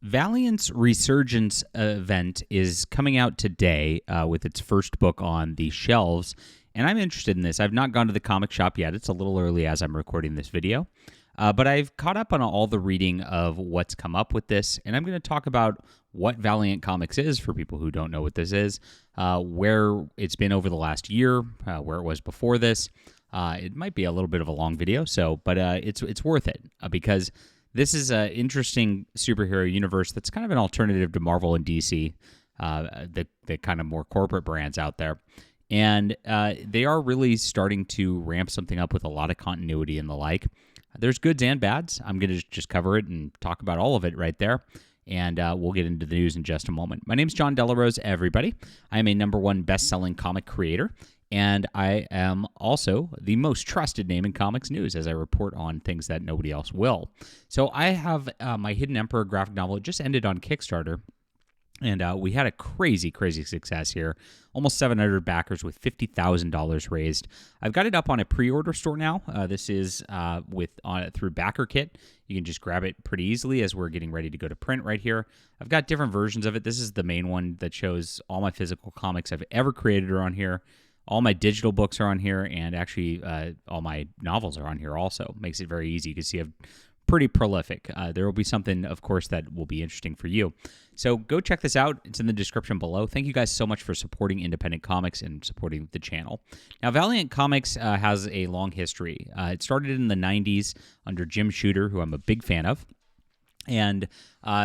Valiant's Resurgence event is coming out today with its first book on the shelves, and I'm interested in this. I've not gone to the comic shop yet. It's a little early as I'm recording this video, but I've caught up on all the reading of what's come up with this, and I'm going to talk about what Valiant Comics is for people who don't know what this is, where it's been over the last year, where it was before this. It might be a little bit of a long video, but it's worth it because this is an interesting superhero universe that's kind of an alternative to Marvel and DC, the kind of more corporate brands out there. And they are really starting to ramp something up with a lot of continuity and the like. There's goods and bads. I'm going to just cover it and talk about all of it right there. And we'll get into the news in just a moment. My name's John Delarose, everybody. I am a #1 best-selling comic creator. And I am also the most trusted name in comics news as I report on things that nobody else will. So I have my Hidden Emperor graphic novel. It just ended on Kickstarter. And we had a crazy, crazy success here. Almost 700 backers with $50,000 raised. I've got it up on a pre-order store now. This is through BackerKit. You can just grab it pretty easily as we're getting ready to go to print right here. I've got different versions of it. This is the main one that shows all my physical comics I've ever created are on here. All my digital books are on here, and actually all my novels are on here also. Makes it very easy. You can see I'm pretty prolific. There will be something, of course, that will be interesting for you. So go check this out. It's in the description below. Thank you guys so much for supporting independent comics and supporting the channel. Now, Valiant Comics has a long history. It started in the 90s under Jim Shooter, who I'm a big fan of. And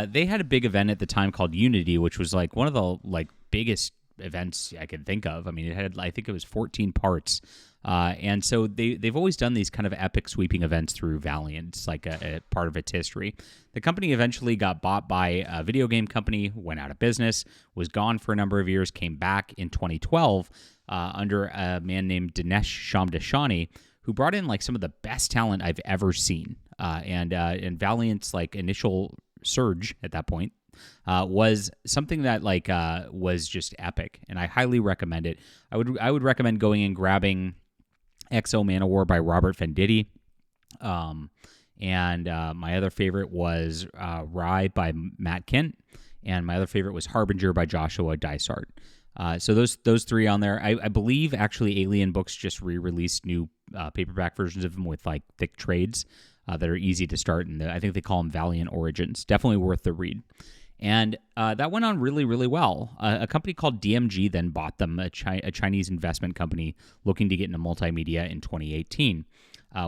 they had a big event at the time called Unity, which was like one of the biggest events I could think of. I mean, I think it was 14 parts. And so they've always done these kind of epic sweeping events through Valiant. It's like a part of its history. The company eventually got bought by a video game company, went out of business, was gone for a number of years, came back in 2012 under a man named Dinesh Shamdashani, who brought in some of the best talent I've ever seen. And Valiant's initial surge at that point was something that was just epic, and I highly recommend it. I would recommend going and grabbing XO Manowar by Robert Venditti, and my other favorite was Rye by Matt Kent, and my other favorite was Harbinger by Joshua Dysart. So those three on there. I believe actually Alien Books just re-released new paperback versions of them with thick trades that are easy to start, and I think they call them Valiant Origins. Definitely worth the read. And that went on really, really well. A company called DMG then bought them, a Chinese investment company looking to get into multimedia in 2018.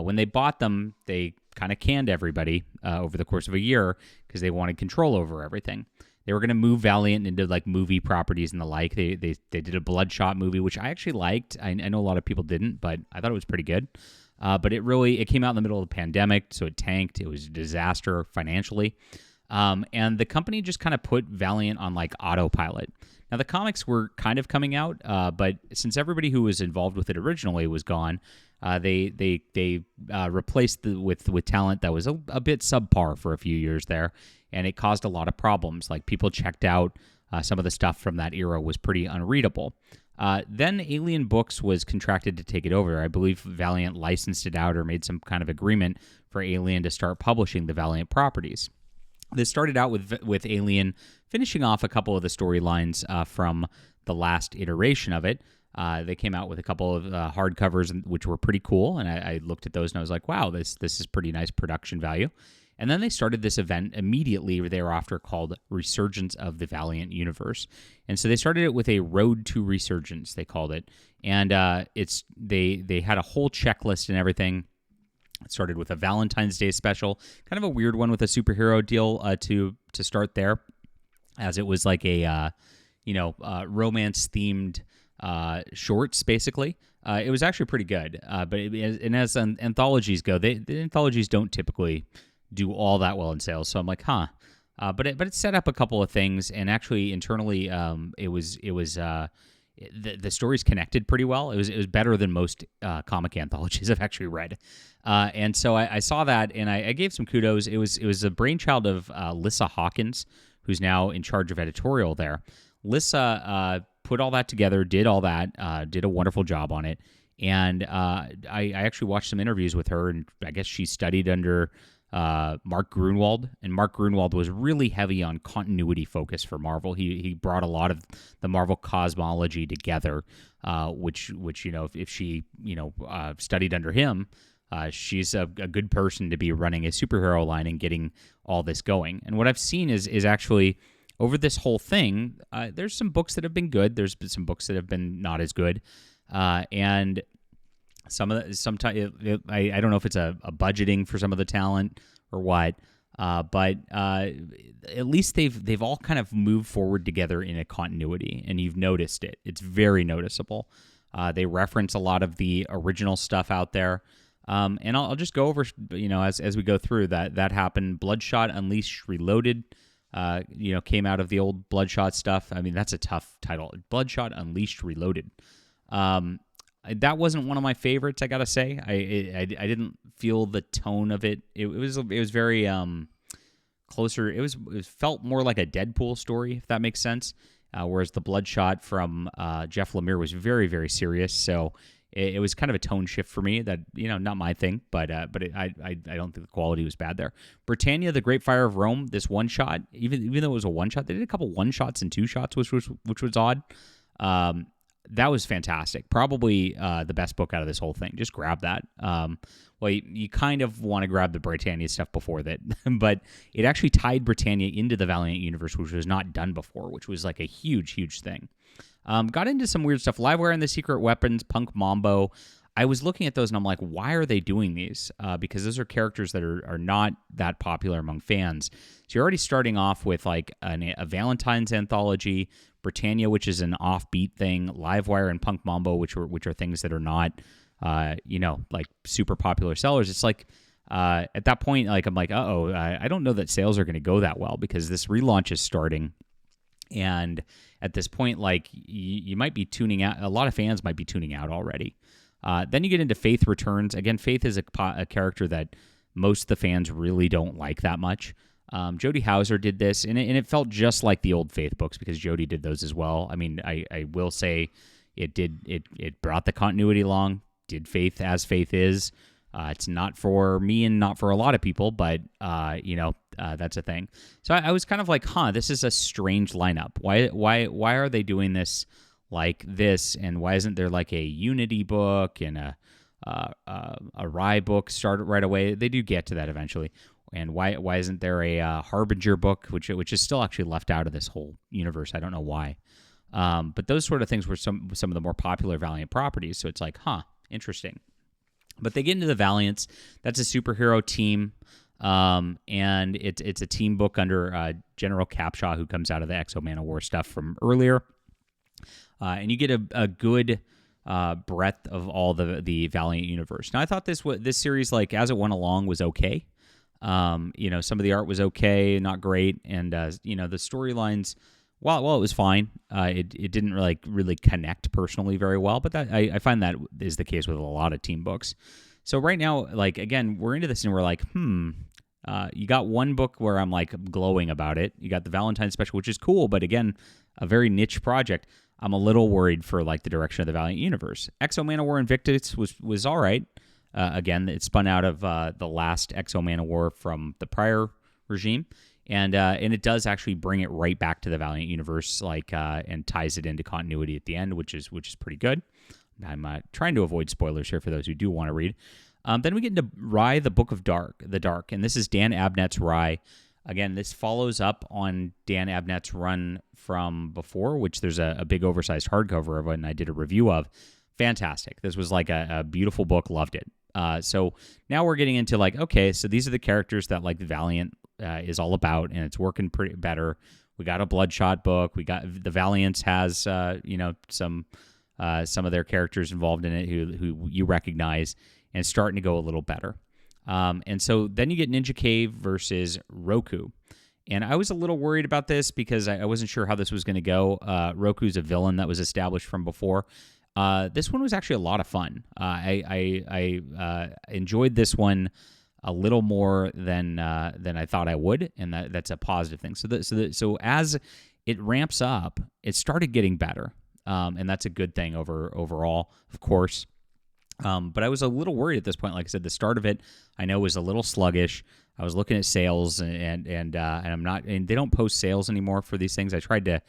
When they bought them, they kind of canned everybody over the course of a year because they wanted control over everything. They were going to move Valiant into movie properties and the like. They did a Bloodshot movie, which I actually liked. I know a lot of people didn't, but I thought it was pretty good. But it came out in the middle of the pandemic, so it tanked. It was a disaster financially. And the company just kind of put Valiant on autopilot. Now the comics were kind of coming out, but since everybody who was involved with it originally was gone, they replaced with talent that was a bit subpar for a few years there, and it caused a lot of problems. People checked out. Some of the stuff from that era was pretty unreadable. Then Alien Books was contracted to take it over. I believe Valiant licensed it out or made some kind of agreement for Alien to start publishing the Valiant properties. This started out with Alien finishing off a couple of the storylines from the last iteration of it. They came out with a couple of hardcovers, which were pretty cool, and I looked at those and I was like, wow, this is pretty nice production value. And then they started this event immediately thereafter called Resurgence of the Valiant Universe. And so they started it with a Road to Resurgence, they called it. And they had a whole checklist and everything. It started with a Valentine's Day special, kind of a weird one with a superhero deal to start there, as it was a romance-themed shorts, basically. It was actually pretty good, but as anthologies go, the anthologies don't typically do all that well in sales, so I'm like, huh. But it set up a couple of things, and actually internally, the stories connected pretty well. It was better than most comic anthologies I've actually read, and so I saw that, and I gave some kudos. It was a brainchild of Lissa Hawkins, who's now in charge of editorial there. Lissa put all that together, did all that, did a wonderful job on it, and I actually watched some interviews with her, and I guess she studied under Mark Grunwald, and Mark Grunwald was really heavy on continuity focus for Marvel. He brought a lot of the Marvel cosmology together, which if she studied under him, she's a good person to be running a superhero line and getting all this going. And what I've seen is actually over this whole thing, there's some books that have been good. There's been some books that have been not as good, and sometimes I don't know if it's a budgeting for some of the talent or what, but at least they've all kind of moved forward together in a continuity, and you've noticed it. It's very noticeable. They reference a lot of the original stuff out there. And I'll just go over, as we go through that happened. Bloodshot Unleashed Reloaded, came out of the old Bloodshot stuff. I mean, that's a tough title. Bloodshot Unleashed Reloaded. That wasn't one of my favorites, I gotta say. I didn't feel the tone of it. It was very closer. It felt more like a Deadpool story, if that makes sense. Whereas the Bloodshot from Jeff Lemire was very, very serious. So it was kind of a tone shift for me. That not my thing, but I don't think the quality was bad there. Britannia: The Great Fire of Rome. This one shot, even though it was a one shot, they did a couple one shots and two shots, which was odd. That was fantastic. Probably the best book out of this whole thing. Just grab that. Well, you kind of want to grab the Britannia stuff before that, but it actually tied Britannia into the Valiant universe, which was not done before, which was like a huge, huge thing. Got into some weird stuff. Livewire and the Secret Weapons, Punk Mambo. I was looking at those and I'm like, why are they doing these? Because those are characters that are not that popular among fans. So you're already starting off with like a Valentine's anthology, Britannia, which is an offbeat thing, Livewire and Punk Mambo, which are things that are not, like super popular sellers. It's like at that point, like I'm like, I don't know that sales are going to go that well because this relaunch is starting. And at this point, like you might be tuning out. A lot of fans might be tuning out already. Then you get into Faith Returns. Again, Faith is a character that most of the fans really don't like that much. Jody Houser did this, and it felt just like the old Faith books because Jody did those as well. I mean, I will say it brought the continuity along. Did Faith as Faith is. It's not for me and not for a lot of people, but that's a thing. So I was kind of like, this is a strange lineup. Why are they doing this like this? And why isn't there like a Unity book and a Rye book started right away? They do get to that eventually. And why isn't there a Harbinger book, which is still actually left out of this whole universe? I don't know why. But those sort of things were some of the more popular Valiant properties. So it's like, interesting. But they get into the Valiants. That's a superhero team, and it's a team book under General Capshaw, who comes out of the Exo Man of War stuff from earlier. And you get a good breadth of all the Valiant universe. Now, I thought this series, like as it went along, was okay. Some of the art was okay, not great, and the storylines. Well, it was fine. It didn't really connect personally very well, but that I find that is the case with a lot of team books. So right now, like again, we're into this and we're like, you got one book where I'm like glowing about it. You got the Valentine's special, which is cool, but again, a very niche project. I'm a little worried for like the direction of the Valiant universe. Exo Man of War Invictus was all right. Again, it spun out of the last Exo Man of War from the prior regime. And it does actually bring it right back to the Valiant universe, and ties it into continuity at the end, which is pretty good. I'm trying to avoid spoilers here for those who do want to read. Then we get into Rye, the Book of the Dark, and this is Dan Abnett's Rye. Again, this follows up on Dan Abnett's run from before, which there's a big oversized hardcover of it, and I did a review of. Fantastic. This was like a beautiful book. Loved it. So now we're getting into like, okay, so these are the characters that like Valiant is all about, and it's working pretty better. We got a Bloodshot book. We got the Valiants has some of their characters involved in it who you recognize, and it's starting to go a little better. And so then you get Ninja Cave versus Roku. And I was a little worried about this because I wasn't sure how this was going to go. Roku's a villain that was established from before. This one was actually a lot of fun. I enjoyed this one a little more than I thought I would, and that's a positive thing. So as it ramps up, it started getting better, and that's a good thing overall, of course. But I was a little worried at this point. Like I said, the start of it I know was a little sluggish. I was looking at sales, and I'm not. And they don't post sales anymore for these things. I tried to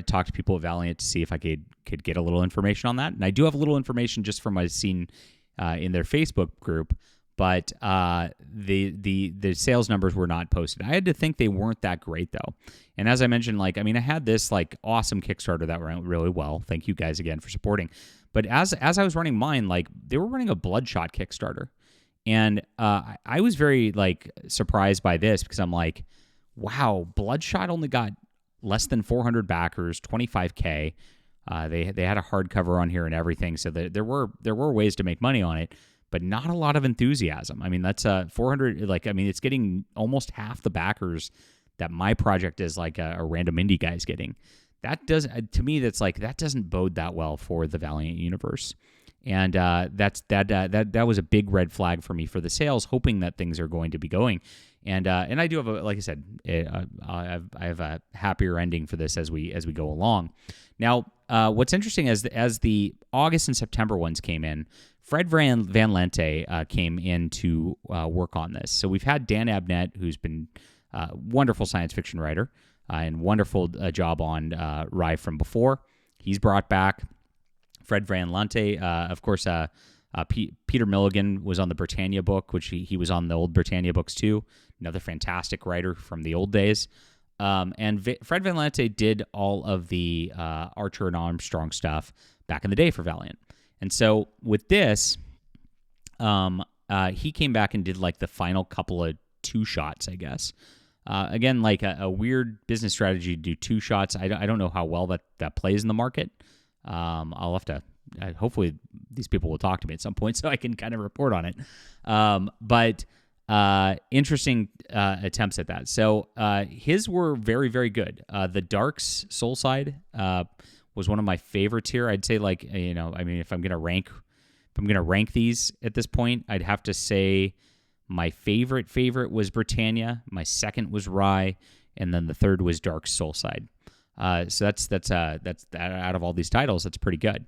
talk to people at Valiant to see if I could get a little information on that. And I do have a little information just from what I've seen in their Facebook group. But the sales numbers were not posted. I had to think they weren't that great though. And as I mentioned, I had this awesome Kickstarter that went really well. Thank you guys again for supporting. But as I was running mine, they were running a Bloodshot Kickstarter, and I was very surprised by this because I'm like, wow, Bloodshot only got less than 400 backers, 25K. They had a hardcover on here and everything, so there were ways to make money on it, but not a lot of enthusiasm. I mean, that's 400. It's getting almost half the backers that my project is a random indie guy's getting. That does, to me, that doesn't bode that well for the Valiant universe, and that was a big red flag for me for the sales, hoping that things are going to be going, and I do have like I said, I have a happier ending for this as we go along. Now, what's interesting as the August and September ones came in, Fred Van Lente came in to work on this. So we've had Dan Abnett, who's been a wonderful science fiction writer. And wonderful job on Rye from before. He's brought back Fred Van Lente. Of course, Peter Milligan was on the Britannia book, which he was on the old Britannia books too. Another fantastic writer from the old days. And Fred Van Lente did all of the Archer and Armstrong stuff back in the day for Valiant. And so with this, he came back and did the final couple of two shots, I guess. Again, a weird business strategy to do two shots. I don't know how well that plays in the market. I'll have to. Hopefully, these people will talk to me at some point so I can kind of report on it. But interesting attempts at that. So his were very, very good. The Dark's Soul Side was one of my favorites here. I'd say if I'm gonna rank these at this point, I'd have to say. My favorite was Britannia. My second was Rye, and then the third was Dark Soulside. So that's out of all these titles, that's pretty good.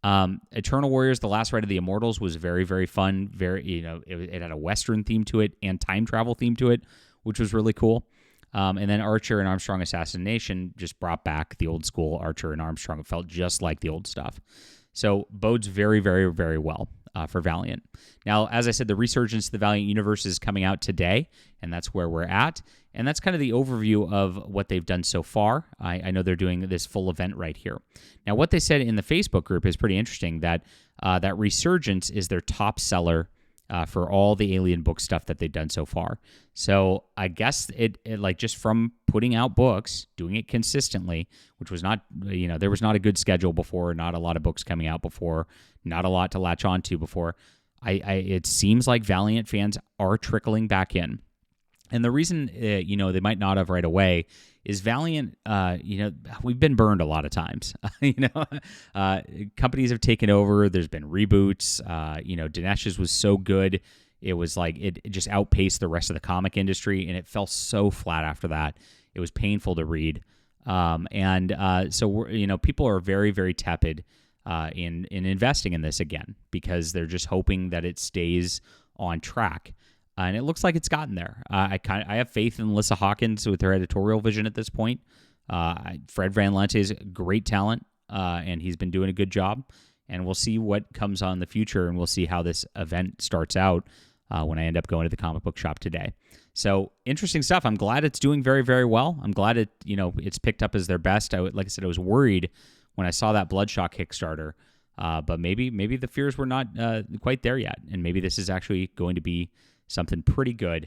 Eternal Warriors: The Last Ride of the Immortals was very, very fun. Very, it had a Western theme to it and time travel theme to it, which was really cool. And then Archer and Armstrong Assassination just brought back the old school Archer and Armstrong. It felt just like the old stuff. So bodes very, very, very well for Valiant. Now, as I said, the Resurgence of the Valiant universe is coming out today, and that's where we're at. And that's kind of the overview of what they've done so far. I know they're doing this full event right here. Now, what they said in the Facebook group is pretty interesting, that that Resurgence is their top seller for all the Alien book stuff that they've done so far. So I guess it just from putting out books, doing it consistently, which was not, there was not a good schedule before, not a lot of books coming out before, not a lot to latch on to before. It seems like Valiant fans are trickling back in. And the reason, they might not have right away is Valiant, we've been burned a lot of times. Companies have taken over. There's been reboots. Dinesh's was so good. It was it just outpaced the rest of the comic industry, and it fell so flat after that. It was painful to read. So we're, people are very, very tepid in investing in this again, because they're just hoping that it stays on track. And it looks like it's gotten there. I have faith in Alyssa Hawkins with her editorial vision at this point. Fred Van Lente is great talent, and he's been doing a good job. And we'll see what comes on in the future, and we'll see how this event starts out when I end up going to the comic book shop today. So interesting stuff. I'm glad it's doing very, very well. I'm glad it's picked up as their best. Like I said, I was worried when I saw that Bloodshot Kickstarter, but maybe the fears were not quite there yet, and maybe this is actually going to be something pretty good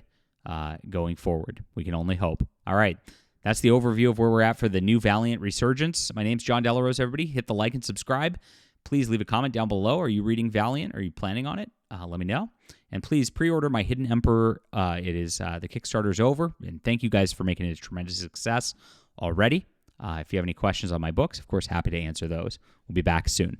going forward. We can only hope. All right. That's the overview of where we're at for the new Valiant Resurgence. My name's John Delarose, everybody. Hit the like and subscribe. Please leave a comment down below. Are you reading Valiant? Are you planning on it? Let me know. And please pre-order my Hidden Emperor. It is the Kickstarter's over. And thank you guys for making it a tremendous success already. If you have any questions on my books, of course, happy to answer those. We'll be back soon.